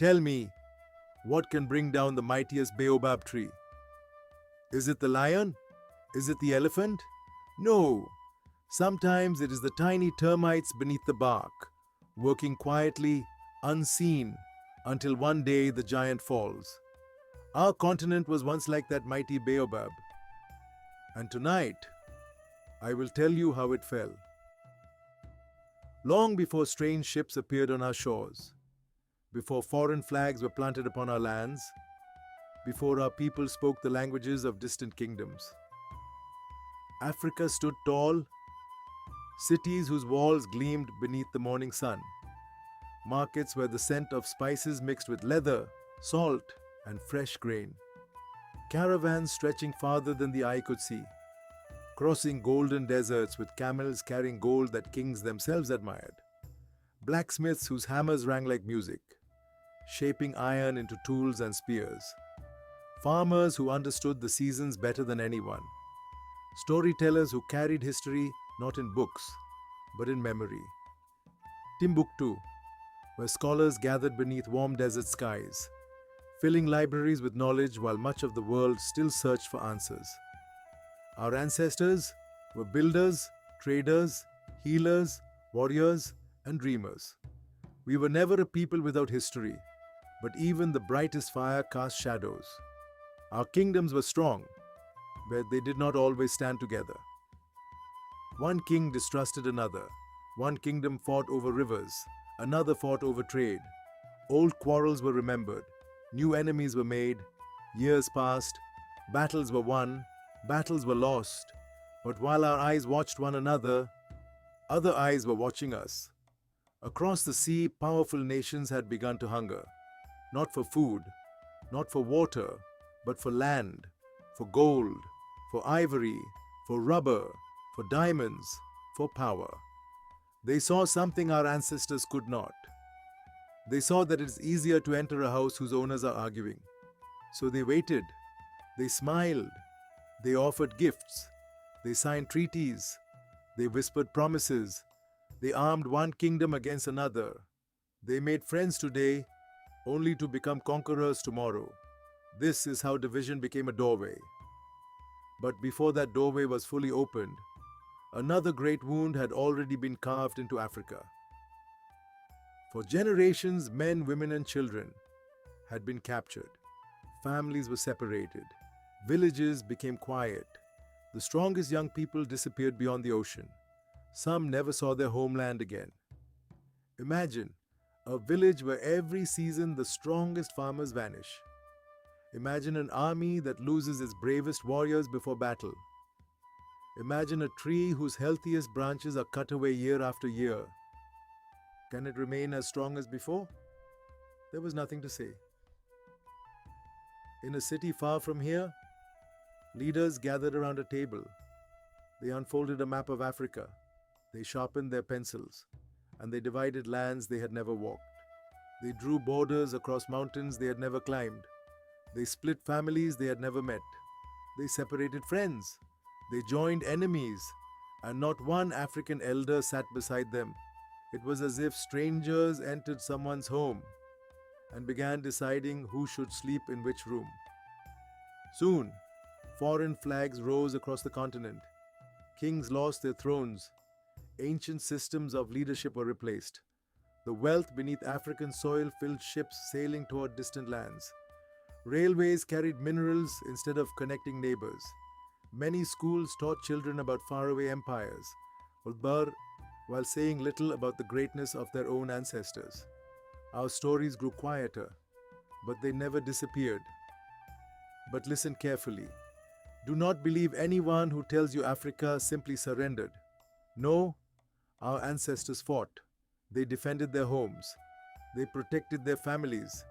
Tell me, what can bring down the mightiest baobab tree? Is it the lion? Is it the elephant? No. Sometimes it is the tiny termites beneath the bark, working quietly, unseen, until one day the giant falls. Our continent was once like that mighty baobab, and tonight I will tell you how it fell. Long before strange ships appeared on our shores, before foreign flags were planted upon our lands, before our people spoke the languages of distant kingdoms, Africa stood tall, cities whose walls gleamed beneath the morning sun, markets where the scent of spices mixed with leather, salt, and fresh grain, caravans stretching farther than the eye could see, crossing golden deserts with camels carrying gold that kings themselves admired, blacksmiths whose hammers rang like music, shaping iron into tools and spears, farmers who understood the seasons better than anyone, storytellers who carried history not in books, but in memory. Timbuktu, where scholars gathered beneath warm desert skies, filling libraries with knowledge while much of the world still searched for answers. Our ancestors were builders, traders, healers, warriors, and dreamers. We were never a people without history, but even the brightest fire cast shadows. Our kingdoms were strong, but they did not always stand together. One king distrusted another. One kingdom fought over rivers. Another fought over trade. Old quarrels were remembered. New enemies were made. Years passed. Battles were won. Battles were lost. But while our eyes watched one another, other eyes were watching us. Across the sea, powerful nations had begun to hunger. Not for food, not for water, but for land, for gold, for ivory, for rubber, for diamonds, for power. They saw something our ancestors could not. They saw that it is easier to enter a house whose owners are arguing. So they waited. They smiled. They offered gifts. They signed treaties. They whispered promises. They armed one kingdom against another. They made friends today, only to become conquerors tomorrow. This is how division became a doorway. But before that doorway was fully opened, another great wound had already been carved into Africa. For generations, men, women, and children had been captured. Families were separated. Villages became quiet. The strongest young people disappeared beyond the ocean. Some never saw their homeland again. Imagine a village where every season the strongest farmers vanish. Imagine an army that loses its bravest warriors before battle. Imagine a tree whose healthiest branches are cut away year after year. Can it remain as strong as before? There was nothing to say. In a city far from here, leaders gathered around a table. They unfolded a map of Africa. They sharpened their pencils, and they divided lands they had never walked. They drew borders across mountains they had never climbed. They split families they had never met. They separated friends. They joined enemies, and not one African elder sat beside them. It was as if strangers entered someone's home and began deciding who should sleep in which room. Soon, foreign flags rose across the continent. Kings lost their thrones. Ancient systems of leadership were replaced. The wealth beneath African soil filled ships sailing toward distant lands. Railways carried minerals instead of connecting neighbors. Many schools taught children about faraway empires, while saying little about the greatness of their own ancestors. Our stories grew quieter, but they never disappeared. But listen carefully. Do not believe anyone who tells you Africa simply surrendered. No, our ancestors fought. They defended their homes. They protected their families.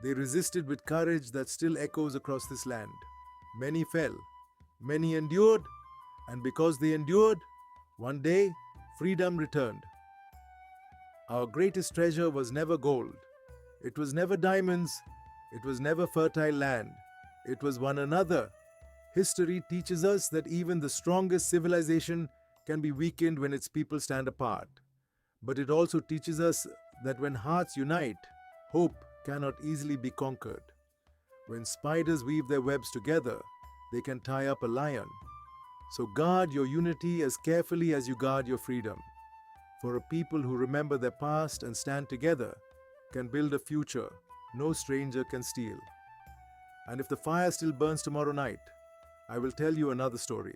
They resisted with courage that still echoes across this land. Many fell. Many endured. And because they endured, one day, freedom returned. Our greatest treasure was never gold. It was never diamonds. It was never fertile land. It was one another. History teaches us that even the strongest civilization can be weakened when its people stand apart. But it also teaches us that when hearts unite, hope cannot easily be conquered. When spiders weave their webs together, they can tie up a lion. So guard your unity as carefully as you guard your freedom. For a people who remember their past and stand together can build a future no stranger can steal. And if the fire still burns tomorrow night, I will tell you another story.